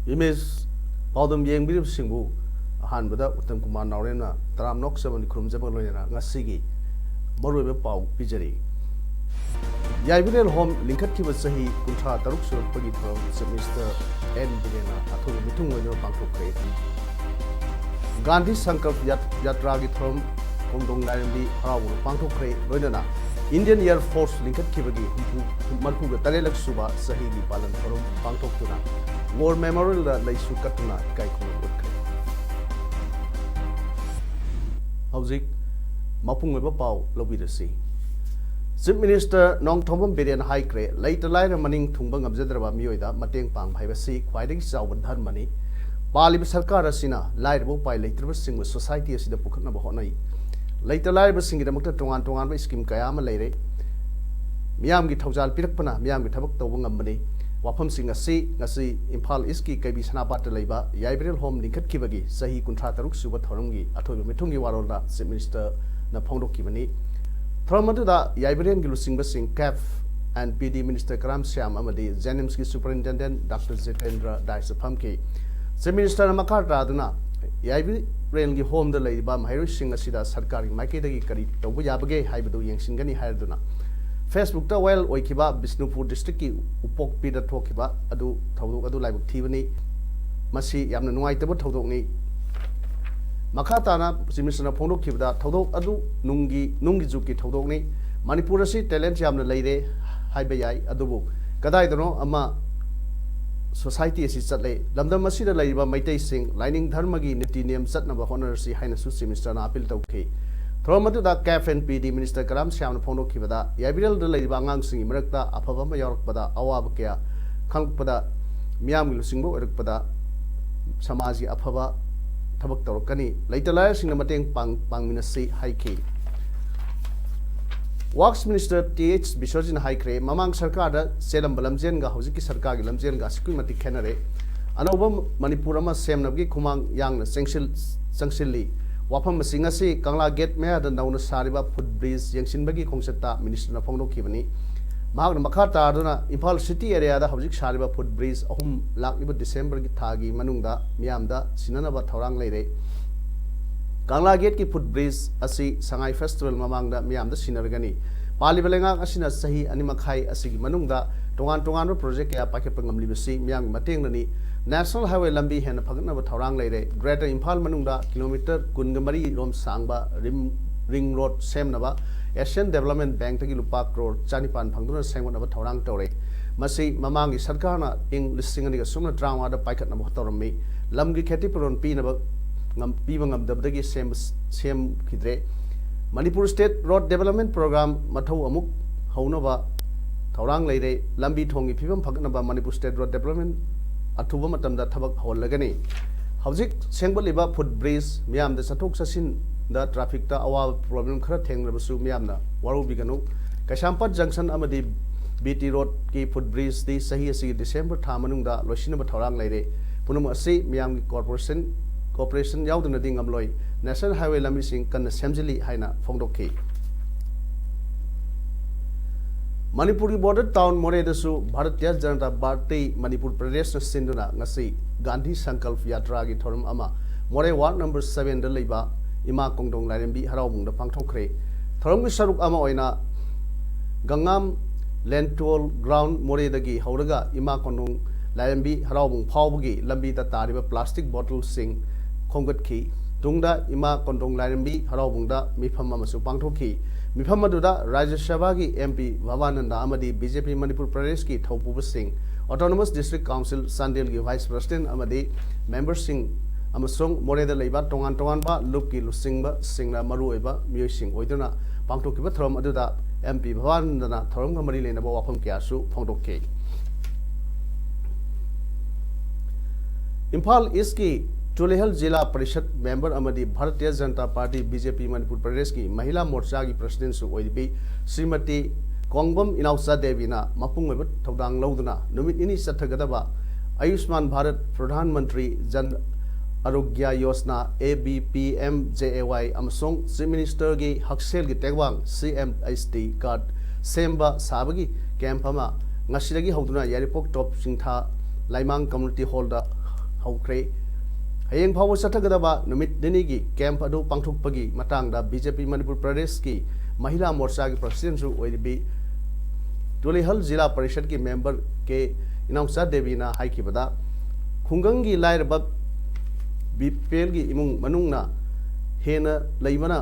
Image Paudum Yang Birib Singbu Hanbada Uttam Kumar Naurena Tram Nok 7 Krum Jabalena Ngasigi Morwe Pau Pijari Yaibirel Home Linkat Kiva Sahi Kuntra Taruk Sur Pagi from Mr. N. Birena Atu Mitung Wino Pangko Kre Gandhi Sankalp Yatragi from Kondong Narambi Hawu Pangko Kre Loidana Indian Air Force Linkat Kivagi Marpuga Tarelak Suba Sahi Palan from Pangko Tuna War Memorial da Laisu Katuna Kai Kung Woodkay. Hauzik Mapung with a pow, Lobby the sea. Chief Minister Nong Tomam Bidian High Cray, later line of Manning Tumbang of Zedraba Muida, Mating Pang, Hivasi, quieting South with her money. Bali Sarkara Sina, liable by later sing with society as the Pukana Honai. Later liable singing the Mukta Tongan Skim Kayama lady. Miam get Hosal Pirpana, Miam get Tabuk the Wungam Wapam sing a sea, Impal Iski, Kabi Sanabat Labor, Yabril Home Linkat Kibagi, Sahi Kuntrataruk Subat Horungi, Atobi Mitungi Warola, Chief Minister Napondo Kibani. Thromaduda, Yabrian Gilusing Basing, CAF, and PD Minister Karam Siam Amadi, Zanimski Superintendent Dr. Zetendra Daisapamki. Chief Minister Makarta Aduna, Yabrian Home the Labor, Hirishing Asida Sarkari, Makedi Kari, Tobuyabage, Haibu Yangsingani Harduna. Facebook ta well oikiba Bisnupur district ki upok pida thokiba adu thodok adu laibuk thibani masi yamna nuaitaba thodok ni makata na simisna phondok khibda thodok adu nungi juki thodok ni Manipur asi talent yamna leire haiba yai adubu kadai dono ama society asi chatle lamdam asi da leiba maitai sing lining dharma gi niti niyam chatna ba honor si haina su simisna na appeal tawki Thromato da CAF and PD Minister Karam Siam Pono Kivada, Yabiral de Labangang Sing Merta, Apavama Yorkpada, Awabakea, Kankpada, Miam Lusingo Erpada, Samazi Apava, Tabak Torkani, later liars in the Mateng Pang Minasi High Key. Works Minister TH Bishojin High Cray, Mamang Sarkada, Selam Balamzenga, Hosiki Sarkagi, Lamzenga, Skumati Canare, Anobam Manipurama Sam Nagi Kumang Yang, Sanctionly. Wapam Singasi, Kangla Gate Mea, the Nauna Sariba, Put Breeze, Yangshin Bagi Kongseta, Minister of Pondo Kivani, Mahag Makata Aduna, Impal City area, the Hosik Sariba, Put Breeze, Home Lakiba December Gitagi, Manunda, Miamda, Sinanaba Torang Lady. Kangla Gate ki Put Breeze, Asi, Sangai Festival Mamanga, Miam the Sinargani, Palibalenga, Asina Sahi, Animakai, Asigi Manunda, Tongan project, Pakapangam Libasi, Miam Matingani. National Highway Lambi and Pagana Torang Lady, Greater Impal Manunda, kilometer Kungamari Rom Sangba, Ring Road, Semnava, Asian Development Bank Tagilu Park Road, Chanipan Panguna Sangon of Torang Tore, Masi Mamangi Sarkana, in listing a summa drama, the Pikat Namotorami, Lamgi Katipuron Pinaba, Pivangam Dabdagi Sem Kidre, Manipur State Road Development Program, Mato Amuk, Honova, Torang Lady, Lambi Tongi Pivam Paganaba, Manipur State Road Development. Atuba matamda thabak hawlagani hawjik sengbaliba foot bridge miam da sathok sasin da traffic ta awa problem khara thengrabasu miam na waru biganu Kasampat junction amadi BT road ki foot bridge di sahi asi December tha manungda loisina ba thorang leire punum asi miam corporation yauduna ding amloi national highway lambi sing kan semjili haina phongdokki Manipur border town More dasu Bharatiya Janata Party Manipur Pradesh na sinduna ngasi Gandhi Sankalp Yatra gi thorum ama More ward number 7 da leiba ima kongdong lairembi haraubung da pangthokre thorum gi saruk ama oina Gangam Lentol ground More dagi hauraga ima kongdong lairembi haraubung phawbugi lambi ta tariba plastic bottle sing khongat ki tungda ima kongdong lairembi haraubung da mifam amasu pangthokki Mifam aduda Rajya Sabha ki MP Bhavananda amadi BJP Manipur Pradesh ki Thaupuba Singh Autonomous District Council Sandel ki Vice President amadi Member Singh amasung Moreda leiba tongan ba lup ki lusingba singna maru oiba miyoi sing oiduna pangthokiba throm aduda MP Bhavananda thorom ka mari lena ba wafam kya su phongdokke Imphal east की चुलेहल जिला परिषद member अमदी Bharatiya Janata party BJP Manipur प्रदेश की महिला मोर्चा की president Shrimati कोंगबम इनाउसा Devina मपुंग थौदांग लौदुना नुमित इनी चथगदबा आयुष्मान भारत प्रधानमंत्री Jan Arogya Yojana ABPMJAY अमसोंग chief minister की हक्सेल की टेगवांग CMHT कार्ड सेम्बा साबगी कैंप अमा ngasiदगी हौदुना यारिपोक टॉप सिंथा लाइमांग कम्युनिटी हॉल दा हौख्रे हयेंग फावो चथगदबा नुमित दिनीगी कैंप अदु पांथोकपगी मतांगदा बीजेपी मणिपुर प्रदेश की महिला मोर्चा की प्रेसिडेंट ओइबी तुलिहल जिला परिषद की मेंबर के इनाउसा देवीना हाइकिबदा खुंगंगी लाइरबा बीपीएल की इमुंग मनुंगना हेना लेबना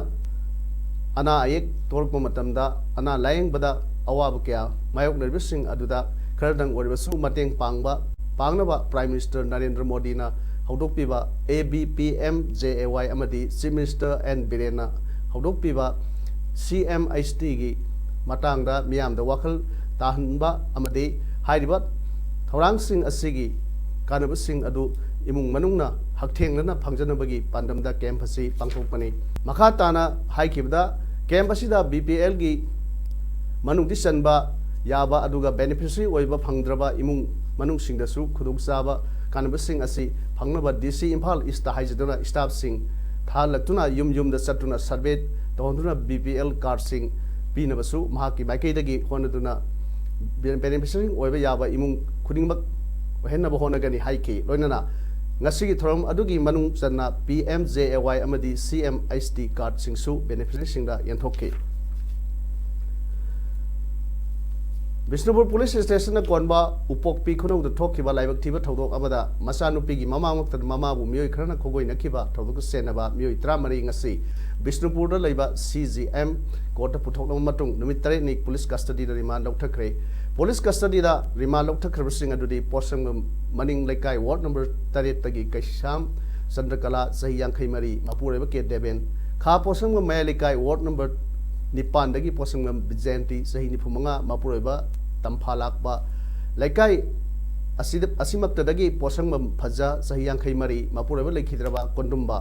अना अयेक तोरप मतमदा अना लायंगबदा अवाब क्या मायोकनरबिसिंग अदुदा खरदंग ओरिबसु मतेंग पांगनबा प्राइम मिनिस्टर नरेंद्र मोदी ना हौदोकपिबा ABPMJAY अमदी चीफ मिनिस्टर एन बिरेना हौदोकपिबा CMHT की मतांगदा मियामदा वखल ताहनबा अमदी हाइरिबा थौरांगसिंग असिगी कानबसिंग अदु इमुंग मनुंगना हकथेंगना फंगजनबगी पांडमदा कैंप असी पांथोकपनी मखा ताना हाइकिबदा कैंप असिदा BPL की मनुंग दिसनबा याबा अदुगा बेनिफिशियरी ओइबा फंगद्रबा इमुंग मनुंगसिंगदसु खुदुगसाबा कानबसिंग असी फंगनबा DC Imphal east हाइजदुना staff Singh थालक्तुना yum चतुना survey तोंदुना BPL card Singh पीनबसु महाकी माइकैदगी होनदुना beneficiary ओइबा याबा इमुंग खुदिंगबक हेन्नबा होनगनी हाइकी लोइनना ngasi thorom adugi manung channa PMJAY amadi CMHT card singsu beneficiary singda yanthokki Bishnupur police station na konba upokpi khunau da thokkiba laibak thiba thodok amada masanupi gi mamamukta mama bu mioi khrana khogoi nakhiba thodok senaba mioi 13 ngasi Bishnupur da laiba CGM court puthokna matung numit 3 ni police custody da remand lauthakre police custody da remand lauthakhrabsing adudi posam maning laikai ward number 3 tagi kaisam Chandrakala sahi 53 mapureba ke deben kha posam mai laikai ward number nipan dagi posam Bijanti sahi nifumanga mapureba tamphalakba laikai asimakta dagi posam phaja sahi 53 mapureba lekhidraba kondumba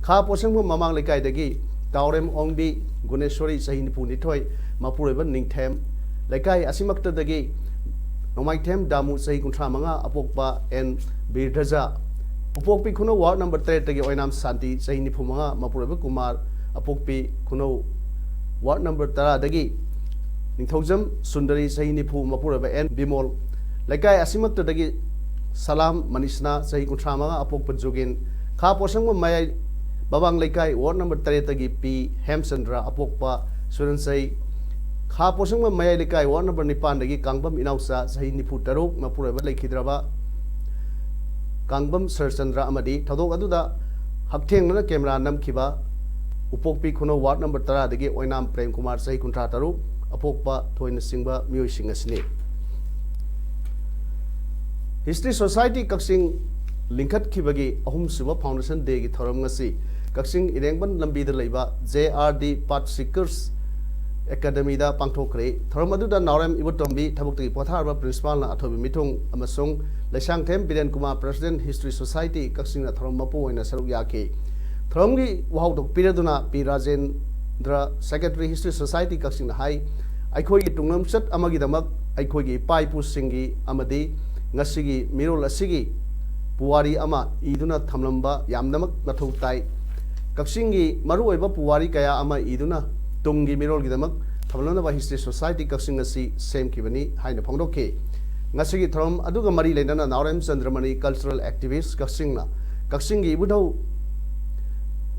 kha posam mamang laikai dagi Taurem Ongbi Guneshwari sahi nipu nithoi mapureba ningthem laikai asimakta dagi Nomaithem Damu sahi kuntra manga apokpa and Birdaja upokpi kuno ward number 3 tagi oinam santi sahi nipu manga mapureba kumar apokpi kuno ward number 10 dagi ningthaujam sundari sahi nipu mapureba and Bimol laikai asimakta dagi Salam Manishna sahi kuntra manga apokpa jogin kha posang mayai babang laikai ward number 3 tagi P Hemchandra apokpa Suransai kha posang mayai laikai ward number 9 dagi Kangbam Inausa sahi nipu taruk mapureba lekhidraba Kangbam Sarchandra amadi thodok aduda hakthengna camera namkhiba upokpi khuno ward number 10 dagi oinam Prem Kumar sahi kuntra taruk apokpa thoina singba mioi singasni History Society Kaksing Linkat Kibagi Ahum Suba Foundation Day ki thoram ngasi Kaksing Irengban lambi da leiba JRD Path Seekers Academy da pangthokre thoram adu da Naurem Ibutombi thabukti potharba principal na athobi mithung amasung Laisangthem Biren Kumar President History Society Kaksing na thoram mapu oina saruk yake thoram gi wahau dok piraduna P Rajendra Secretary History Society Kaksing na hai aikhoi gi tungnam chat amagi damak aikhoi gi paipu singi amadi ngasigi mirol asigi puwari ama iduna thamlamba yamnamak nathau tai Kaksingi maru oiba puwari kaya ama iduna tungi mirol gidamak thamlana ba History Society Kaksing asi sem kibani haina phangdoke ngasigi thorom aduga mari leinana Naurem Chandramani cultural activist Kaksingna Kaksingi budau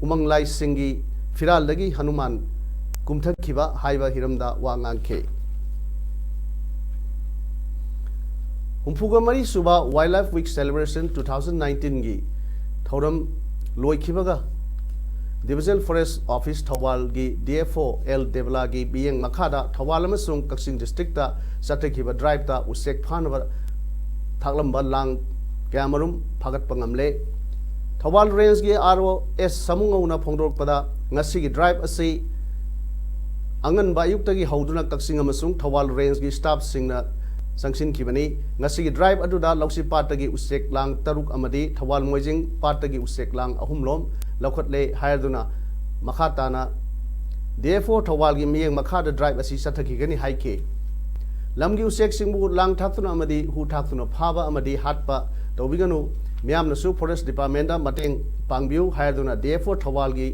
umanglai singi firal lagi Hanuman kumthak khiba haiba hiramda wa ngangke Humpugamari Suba Wildlife Week Celebration 2019 gi thoram loikibaga Divisional Forest Office Thawal gi DFO L Devla gi biyeng makhada Thawal amasung Kaksing district ta satekhiba drive ta usek phanaba thaklamba lang kamarum phagat pangamle Thawal range gi ROS samungona phongdorpada ngasi gi drive asi angan ba yuk ta gi hauduna Kaksing amasung Thawal range gi staff singna संगसिनखिबनी ngasi drive aduda lausi patagi usek lang taruk amadi thawal moijing patagi usek lang ahumlom lokhatle hayaduna makhatana therefore thawal gi miyeng makhada drive asi sathaki gani haike lamgi usek singbu lang thaktuna amadi hu thaktuna phaba amadi hatpa tobiganu miyamna su forest department da mateng pangbiu hayaduna therefore thawal gi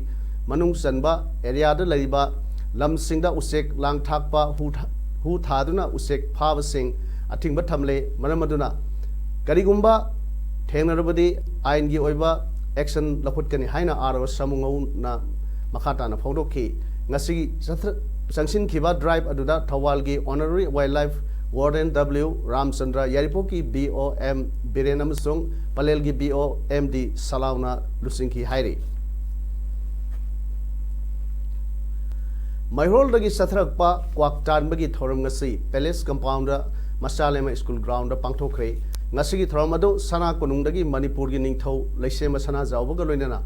manung sanba area da laiba lam singda usek lang thakpa hu thaduna usek phaba sing ating bathamle manamaduna karigumba thengnarabadi ain gi oiba action lakhut-kani haina aro samungau na makhata na phawdokhi ngasi sangsin khiba drive aduda thawal gi honorary wildlife warden W Ramchandra Yaripoki BOM Biren amasung Palel gi BOMD Salauna Lusingki hairi Maihol dagi sathrakpa kwaktan bagi thoram ngasi palace compound Masalema school ground pangthokre ngasi gi thoram adu sana kunung dagi Manipur gi ningthau leisema sana jawba loinana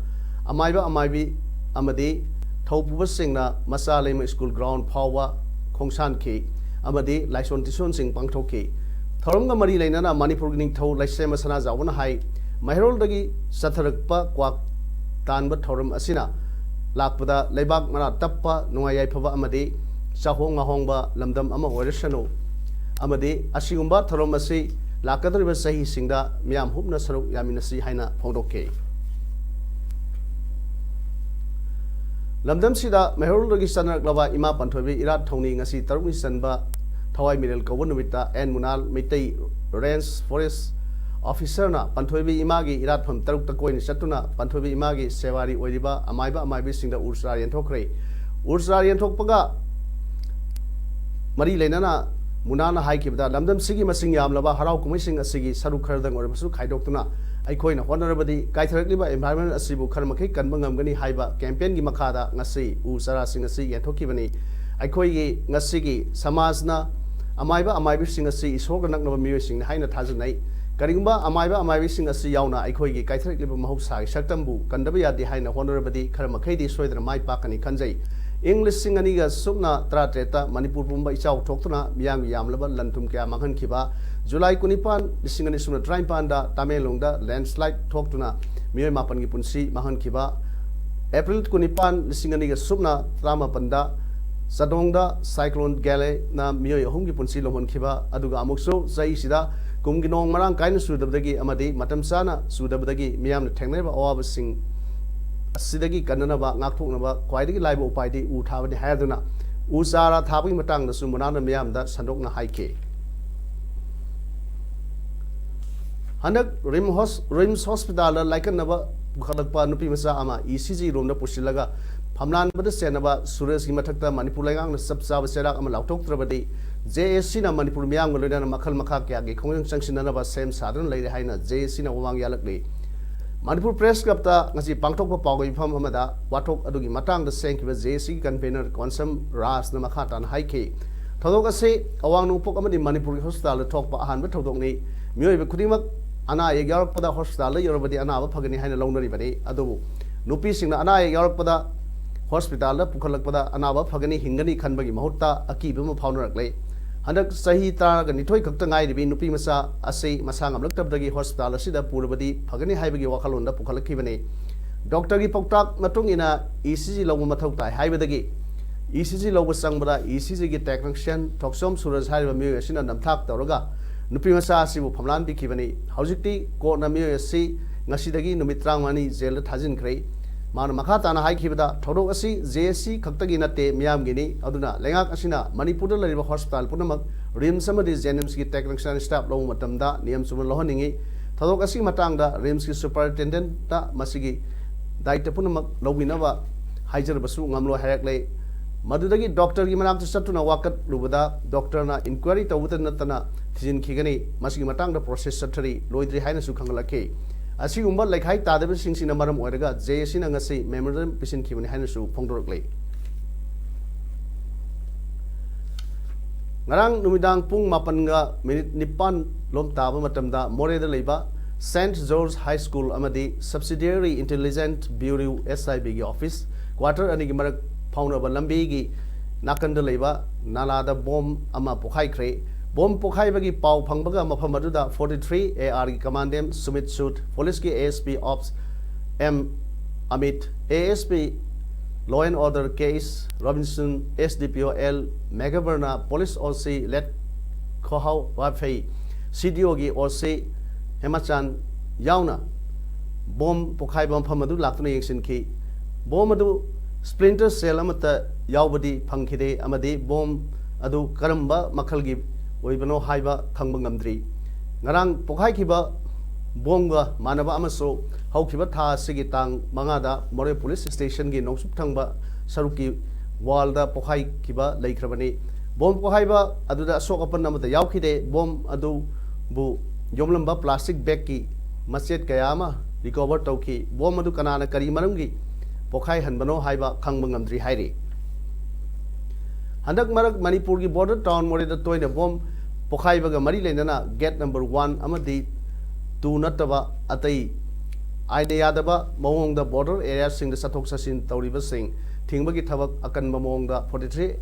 amaibi amadi thaupuba singna Masalema school ground phawa khongsan ki amadi laison tison sing pangthokki thoram ga mari leinana Manipur gi ningthau leisema sana jawna hai Maihol dagi sathrakpa kwak tanba thoram asina lakpada leibak mana tappa nungayai phaba amadi chahong ngahongba lamdam ama oirasano amadi asigumba thorom asi lakadriba sahi singda miyam hupna saruk yaminasi haina phongdokke lamdam sida Maihol dagi sanak laba ima panthobi irat thongni ngasi tarukni sanba thawai miral kawun numita en munal mitei range forest officer na panthobi imagi irat pham taruk takoi ni satuna panthobi imagi sewari oiriba amaibi singda ursar yenthokre ursar yenthokpaga mari leinana munana haikibda lamdam sigi masing yamlaba harau kumai sing asigi saruk khardang oribasu khaidoktuna aikoina honorabadi kaitharakliba environment asibu kharmakai kanba ngamgani haiba campaign gi makhada ngasi ursara sing asi yenthokibani aikoi gi ngasi gi samajna amaibi sing asi isorga naknaba miyo sing haina thajanai karigumba amaibi sing asi yauna aikoi gi kaitharakliba mahausa saktambu kandaba yadi haina honorabadi kharmakai di soidra mai pakani khanjai English singani ga sukna tratreta Manipur pumba ichau thoktuna miyang yamlaba lantum kya manghan khiba July 19 singani sumna train panda Tamelongda landslide thoktuna miyoy mapan gi punsi manghan khiba April 19 singani ga sumna trama panda Sadongda cyclone gale na miyoy ahum gi punsi lomon khiba aduga amukso zai sida kumginong marang kaina sudabdagi amadi matam sana sudabdagi miyam thengneba awaba sing asidagi kananaba ngakthoknaba khwaidagi laiba upaidi u thabani hayaduna u sara thabagi matangda su munana miyamda sandokna haike hanak rims hospital laikanaba bukhalakpa nupi masa ama ECG room na pusilaga phamlan bada senaba Suresh gi mathakta Manipur laigang na sabsaba serak ama lauthoktrabadi JSC na Manipur miyam loina makhal makha kya gi khongjang sangsinanaba sem sadran leire haina JSC na wang yalakle Manipur Press Club ta ngasi pangthokpa pawgi pham amada wathok adugi matang da sengkiba JSC convener Konsam Ras na makhatan haike thodok ase awang nupok amadi Manipur hospital thokpa ahan ba thodok ni miyoiba khudingmak ana ye yarakpada hospital la yorobadi ana ba phagani haina launari bani adubu nupi singna ana ye yarakpada hospital la pukhalakpada ana ba phagani hingani khanbagi mahutta akiba ma phaunarakle handak sahi taraga nithoi khakta ngai ribi nupi masa ase masang amlaktabdagi hospital asida purabadi phagani haibagi wakhalonda pukhalakibani doctor gi poktak matungina ECG lawma mathau tai haibadagi ECG lawba sangbada ECG gi technician thoksom Suraj haiba miyo asina namthak tawraga nupi masa asibu phamlan bi khibani haujikti ko na miyo asi ngasidagi numitrang mani jail thajin khrei मान मखा ताना high खिबदा थोडो असि JSC खक्तगी नते मियाम गिनी अदुना लेंगाक असिना Manipur लरिबा hospital पुनमक RIMS समदि जेनिम्स की technician staff लो मतमदा नियम सुमन लोहनिंगी थोडो असि मतांगदा रिम्स की सुपरिटेंडेंट ता मसिगी दायित्व पुनमक लोबिनबा हाइजरबसु ngamlo हायकले मदुदगी डॉक्टर की मनाक सत्तुना वाकत लुबदा डॉक्टर ना इंक्वायरी तवुत नतना थिजिन खिगनी मसिगी मतांगदा प्रोसेस सथरी लोइद्रि हाइना सु खंगलके असिगुम्बा लेखाई तादब सिंगसिना मरम ओइरगा JSC ना ngasi memorandum pisin खिबनि हाइना सु फोंदोरकले ngarang numidang pung 8:09 lom taba matamda moreda leiba St George High School amadi subsidiary intelligent bureau SIB gi office quarter ani gi marak fauna ba lambi gi nakanda leiba nalada bom ama pokhai khre bom pokhai bagi pau phangbaga mafam aduda 43 AR gi commandant Sumit Sood police ki ASP ops M Amit ASP Law and Order Case Robinson SDPO L Megaverna Police OC Let Khohau Wafei CDO gi OC Hemachan Yauna bom pokhai bom phamadu laktuna yeksin ki bom adu splinter cell amata yaubadi phangkhide amadi bom adu karamba makhalgi oibano haiba khangba ngamdri ngarang pokhai khiba bomga manaba amaso haukiba tha sigi tang mangada More police station gi nongsup thangba saruki walda pokhai khiba leikrabani bom pokhai ba aduda sokapan amata yaukhide bom adu bu yomlamba plastic bag ki machet kayama recover tauki bom adu kanana kari maramgi pokhai hanbano haiba khangba ngamdri hairi handak marak Manipur ki border town More da toina bom pokhai baga mari lenana gate number 1 amadi 2 nataba atai aide yadaba mawong da border area sing da sathok sasin tawriba sing thingbagi thabak akan mawong da 43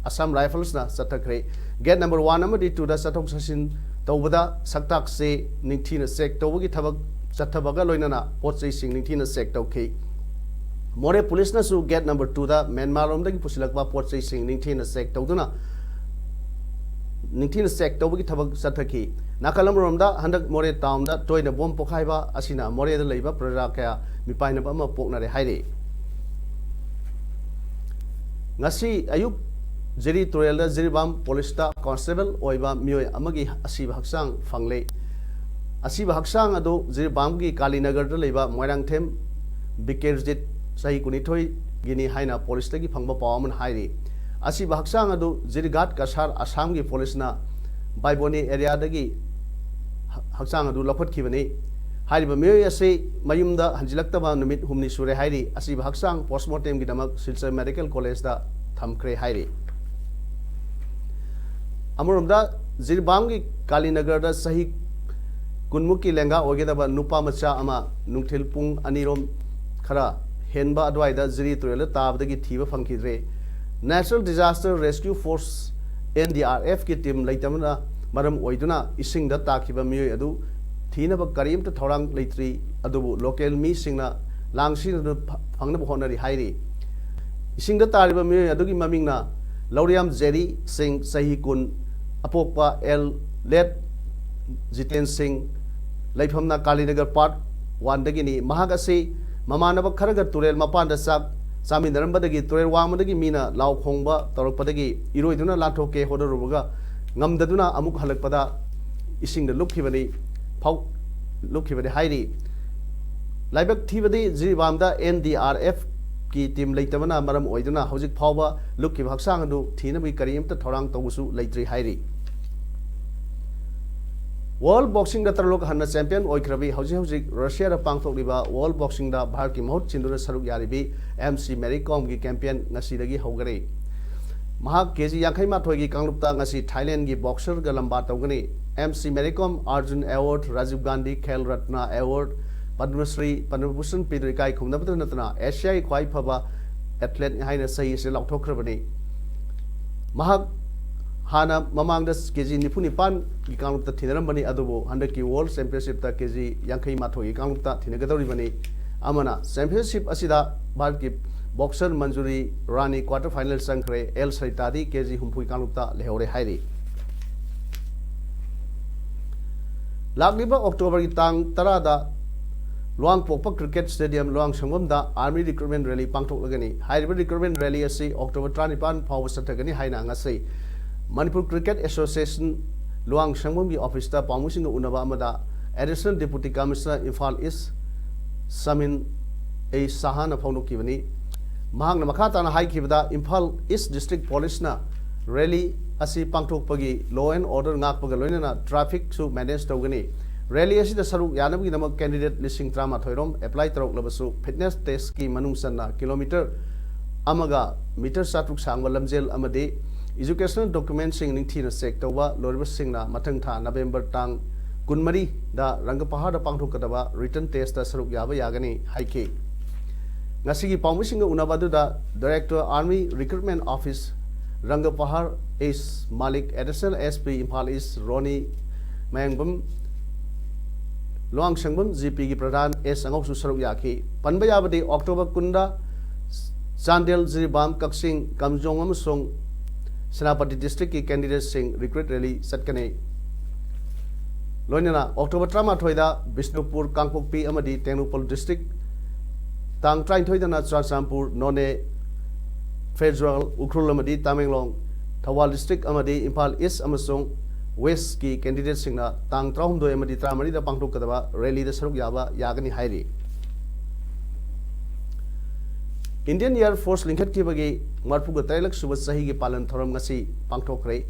Assam Rifles na sathakre gate number 1 amadi 2 da sathok sasin tawbada saktak se ningthina sek tawbagi thabak sathabaga loinana potsei sing ningthina sek tawki More police na su gate number 2 da Myanmar rom da gi pusilakba potsei sing ningthina sek tawduna ningthina sek tawbagi thabak sathaki nakalam rom da handak More town da toina bom pokhai ba asina More da leiba praja kaya mipaina ba ma pokna re haire ngasi ayuk jeri tural da jeribam police ta constable oiba mioi amagi asiba haksang fangle asiba haksang ado jeribam gi Kalinagar da leiba Moirangthem Bikerjit sahi kunithoi gini haina police lagi phangba pawaman haire asiba haksang ado jerigat kasar Assam gi police na Baiboni area dagi haksang adu laphat khibani hairiba mioi ase mayumda hanjilaktaba numit humni sure hairi asiba haksang postmortem gi damak Silchar Medical College da thamkre hairi amurumda jirbam gi Kalinagar da sahi kunmuki lenga ogedaba nupa macha ama nungthil pung anirom khara henba adwaida jiri turela tabdagi thiba phangkhidre Natural Disaster Rescue Force NDRF ki team leitamna maram oiduna ising da takhiba mioi adu thinaba karimta thorang leitri adubu local mi singna langsi na phangna honari hairi ising da tariba mioi adugi mamingna Lauriam Jerry Singh sahi kun apokpa L Let Jiten Singh laifamna Kalinagar part 1 dagini mahagasi mamanaba kharaga turel mapanda sak samindarambadagi turel wangmadagi mina law khongba torokpadagi iroiduna lathoke hodorubuga ngamdaduna amuk halakpada isingda lukhibani phau lukhibani hairi laibak thibadi jiribamda NDRF ki team leitamana maram oiduna hojik phawba lukhib haksang adu thinabi karimta thorang tawusu leitri hairi World Boxing da tarlok hanna champion oikrabi hojik Russia da pangthok liba World Boxing da Bharat ki mahut chindura saruk yaribi MC Mary Kom ki champion ngasi dagi hogare mahak kg yankhai ma thoi gi kanglupta ngasi Thailand gi boxer ga lamba tawgani MC Mary Kom Arjun Award Rajiv Gandhi Khel Ratna Award Padma Shri Padma Bhushan Pidrikai khumnabata natna Asia khwai phaba athlete haina sahi se laukthokrabani mahak hana mamangda kg nipunipan gi kanglupta thinarambani adubo handaki world championship ta kg yankhai ma thoi gi kanglupta thinagadoribani amana championship asida bharat ki boxer Manjuri Rani quarter final sangkre El Saitadi kg humpui kanglupta lehore hairi lagliba October ki tang tarada Luang Pokpa Cricket Stadium Luang Sangam da Army Recruitment Rally pangthok lagani hairiba recruitment rally asi October 35 phaw sathagani haina ngasai Manipur Cricket Association Luang Sangam gi office ta pamusing unaba amada Additional Deputy Commissioner Imphal East Samin A Sahana phonokibani mahangna makhatana haikibada Imphal East District Police na rally asi pangthokpagi law and order ngakpaga loinana traffic su manage tawgani rally asi da saruk yanabgi namak candidate listing trama thoirom apply tarok labasu fitness test ki manung sanna kilometer amaga meter satruk sangwa lamjel amade educational documents sing ningthina check tawba loriba singna mathang tha November tang kunmari da Rangapahar da pangthokadaba written test da saruk yaba yagani haike ngasigi paumusinga unabadu da Director Army Recruitment Office Rangapahar Is Malik, Additional SP Impal Is Ronnie Mangbum, Luang Shangbum, GP ki Pradhan S Angok Su Saruk Yaki, Panbayabadi October Kunda, Sandel Ziribam Kaksing Kamjong Amusong, Senapati District ki candidate sing recruit rally Satkane. Loinana October Trama Thoida, Bishnupur, Kangpokpi Amadi, Tenupol District, Tang Train Thoidana Chansampur, None Federal, Ukrul Amadi, Tamenglong, Tawal District Amadi, Impal East Amasong, West ki candidate singna, Tang Traumdo Amadi Tramari, the Pangtok Kadaba, Rally the Saruk Yaba, Yagani Hairi. Indian Air Force linked ki bagi marpuga tailak subat sahi ki palan thoram ngasi pangthok rei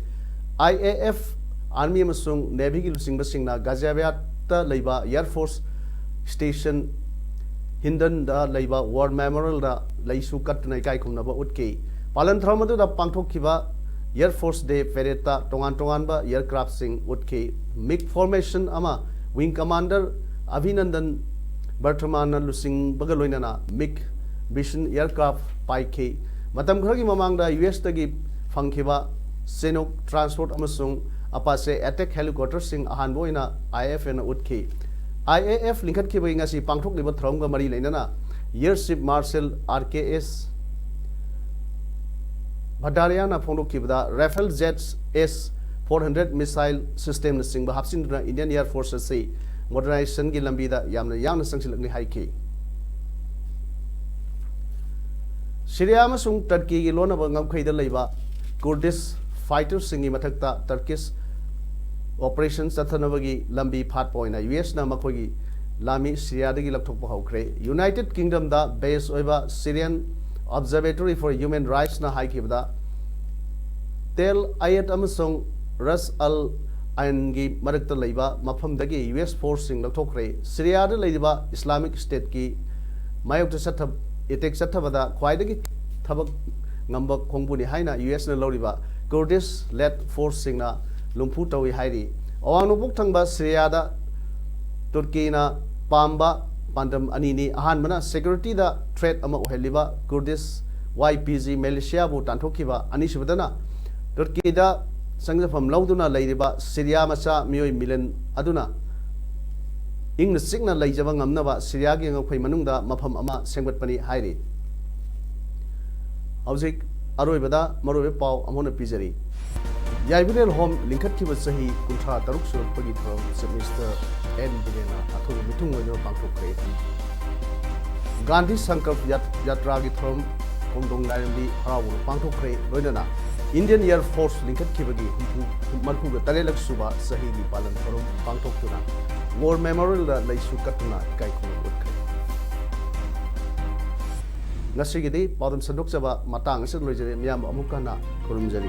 IAF Army amasung Navy ki lusing basingna Gaziabad ta leiba Air Force Station Hindan da leiba War Memorial da leisu katna kai khumna ba utki palan thoram adu da pangthok kiba Air Force Day parade ta tongan ba aircraft sing utki MiG formation ama Wing Commander Abhinandan Barthamana lusing bagaloinana MiG Vision aircraft paiki matam khagi mamangda US tagi phangkhiba Senok transport amasung apase attack helicopter sing ahan boina IAF na utkhi IAF linkhat ki bai ngasi pangthok liba throm ga mari leinana Air Chief Marshal RKS Bhattaria na phongdok kibda Rafale jets S-400 missile system na sing ba hapsin na Indian Air Force se modernization gi lambi da yamna sangsilakni haiki Syria amasung Turkey gi lona ba ngamkhaida leiba Kurdish fighters singi mathakta Turkish operations athanabagi lambi phat point US na makogi lami Syria dagi lapthok pa hokre United Kingdom da base oiba Syrian Observatory for Human Rights na haikibda Tel Ayat amasung Ras Al Ain gi marakta leiba mafam dagi US force sing lapthokre Syria da leiba Islamic State ki mayok sathab Itek Satavada, Quaidaki Tabak Number Kongpuni Haina, US na Loriba, Kurdish led force singna, Lumputawi Haidi, Owanubuk Tangba, Syriada, Turkina, Pamba, Pandam Anini, Ahanmana, security the threat ama Heliba, Kurdish, YPG, Malaysia, Butantokiba, Anishvadana, Turkida, Sangha from Lauduna Ladiba, Syria Masa, Mio Milan Aduna. Ing the signal like Javangam Nava, Syria gang of Manunda, Mapam Ama, Sangat Pani Hairi. Auzik, Aroibada, Moroe Pau, Amona Pizari. Yaibinel home, Linkat Kiva Sahi, Kuntra, Tarukso, Pagitro, Mr. N. Bilena, Atu Mitung with your Banko Crate. Gandhi Sankar Yatragi Throm, Kondong Nayambi, Harawu, Banko Crate, Rodana. Indian Air Force Linkat Kibagi, Marpuga, Tarelak Suba, Sahi, Palan Throm, Banko Tuna. War Memorial da leisu katna kai khona utkhe ngasigi di padam sandok chaba matang se loijere miyam amukana kurumjari